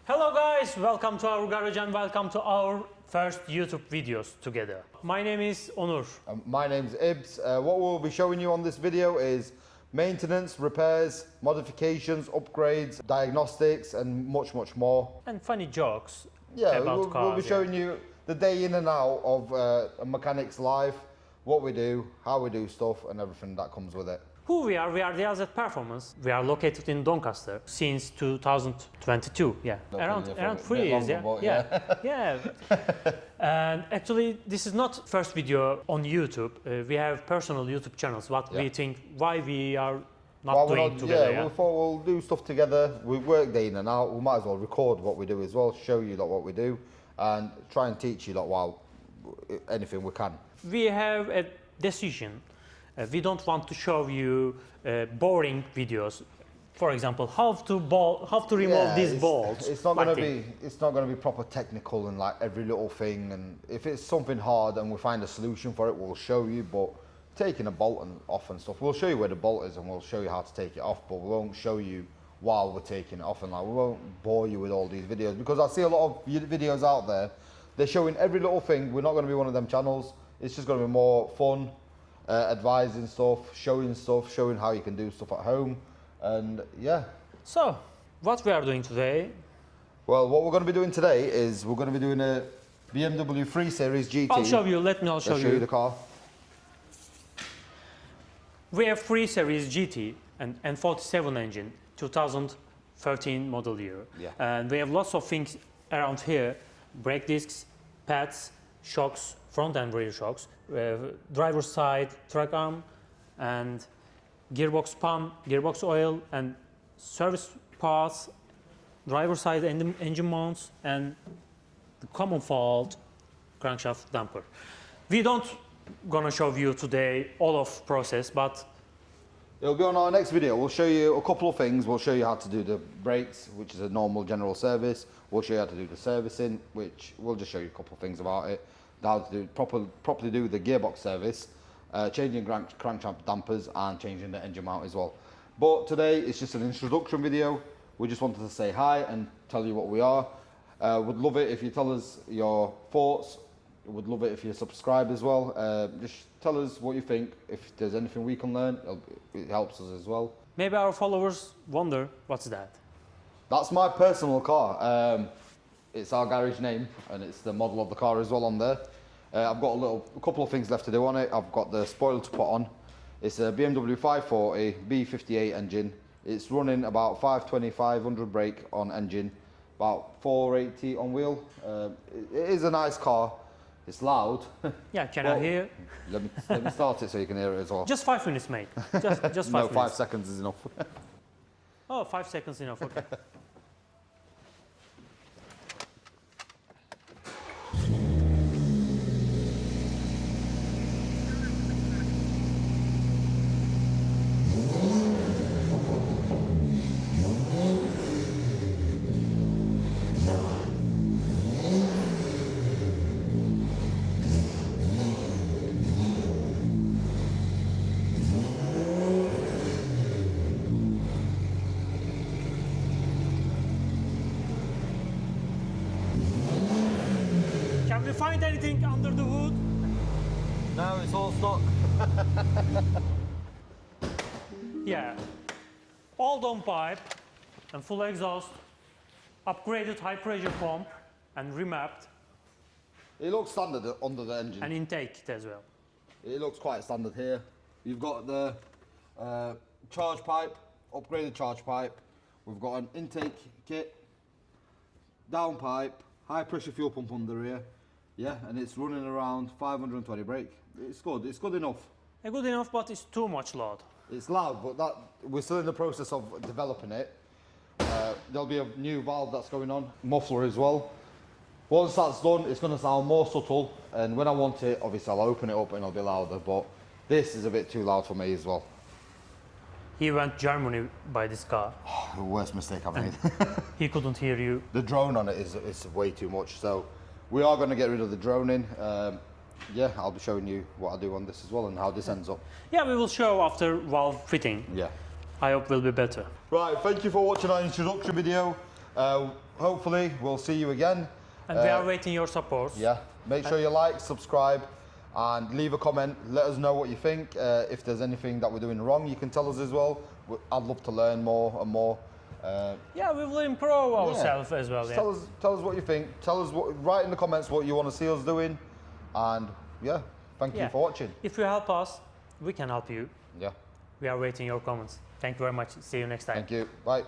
Hello guys, welcome to our garage and welcome to our first YouTube videos together. My name is Onur. My name's Ibs. What we'll be showing you on this video is maintenance, repairs, modifications, upgrades, diagnostics and much more. And funny jokes We'll cars. Be showing you the day in and out of a mechanic's life, what we do, how we do stuff and everything that comes with it. Who we are DLZ Performance. We are located in Doncaster since 2022. Yeah, around 3 years. Yeah. And actually, this is not first video on YouTube. We have personal YouTube channels. We think why we are not doing together. We thought we'll do stuff together. We work day in and out. We might as well record what we do as well, show you what we do, and try and teach you while anything we can. We have a decision. We don't want to show you boring videos. For example, how to remove these bolts. It's not going to be proper technical and like every little thing. And if it's something hard and we find a solution for it, we'll show you. But taking a bolt off and stuff, we'll show you where the bolt is and we'll show you how to take it off. But we won't show you while we're taking it off, and we won't bore you with all these videos, because I see a lot of videos out there. They're showing every little thing. We're not going to be one of them channels. It's just going to be more fun. Advising stuff, showing how you can do stuff at home, and yeah. So, what we are doing today? Well, what we're going to be doing today is we're going to be doing a BMW 3 Series GT. I'll show you, I'll show you the car. We have 3 Series GT and N47 engine, 2013 model year. Yeah. And we have lots of things around here, brake discs, pads, shocks, front and rear shocks, driver's side track arm, and gearbox pump, gearbox oil, and service parts, driver's side engine mounts, and the common fault crankshaft damper. We don't gonna show you today all of process, but it'll be on our next video. We'll show you a couple of things. We'll show you how to do the brakes, which is a normal general service. We'll show you how to do the servicing, which we'll just show you a couple of things about it. How to do properly do the gearbox service, changing crankshaft dampers and changing the engine mount as well. But today it's just an introduction video. We just wanted to say hi and tell you what we are. Would love it if you tell us your thoughts. Would love it if you subscribe as well. Just tell us what you think. If there's anything we can learn, it helps us as well. Maybe our followers wonder, what's that? That's my personal car. It's our garage name and it's the model of the car as well on there. I've got a couple of things left to do on it. I've got the spoiler to put on. It's a BMW 540 B58 engine. It's running about 520, 500 brake on engine, about 480 on wheel. It is a nice car. It's loud. Yeah, can I hear? Let me start it so you can hear it as well. Just 5 minutes, mate. Just 5 minutes. No, 5 seconds is enough. Oh, 5 seconds enough, okay. Can we find anything under the hood? No, it's all stock. Yeah. All down pipe and full exhaust, upgraded high pressure pump and remapped. It looks standard under the engine. And intake kit as well. It looks quite standard here. You've got the charge pipe, upgraded charge pipe. We've got an intake kit, down pipe, high pressure fuel pump under here. Yeah, and it's running around 520 brake. It's good. It's good enough. Good enough, but it's too much loud. It's loud, but we're still in the process of developing it. There'll be a new valve that's going on, muffler as well. Once that's done, it's going to sound more subtle, and when I want it, obviously I'll open it up and it'll be louder, but this is a bit too loud for me as well. He went Germany by this car. The worst mistake I've made. He couldn't hear you. The drone on it is way too much, so we are going to get rid of the droning. Yeah, I'll be showing you what I do on this as well and how this ends up. Yeah, we will show after valve fitting. Yeah. I hope will be better. Right, thank you for watching our introduction video. Hopefully, we'll see you again. And we are waiting your support. Yeah, make sure you like, subscribe, and leave a comment. Let us know what you think. If there's anything that we're doing wrong, you can tell us as well. I'd love to learn more and more. Yeah, we will improve ourselves as well. Yeah. Tell us what you think. Tell us write in the comments what you want to see us doing, and yeah, thank you for watching. If you help us, we can help you. Yeah. We are waiting your comments. Thank you very much. See you next time. Thank you. Bye.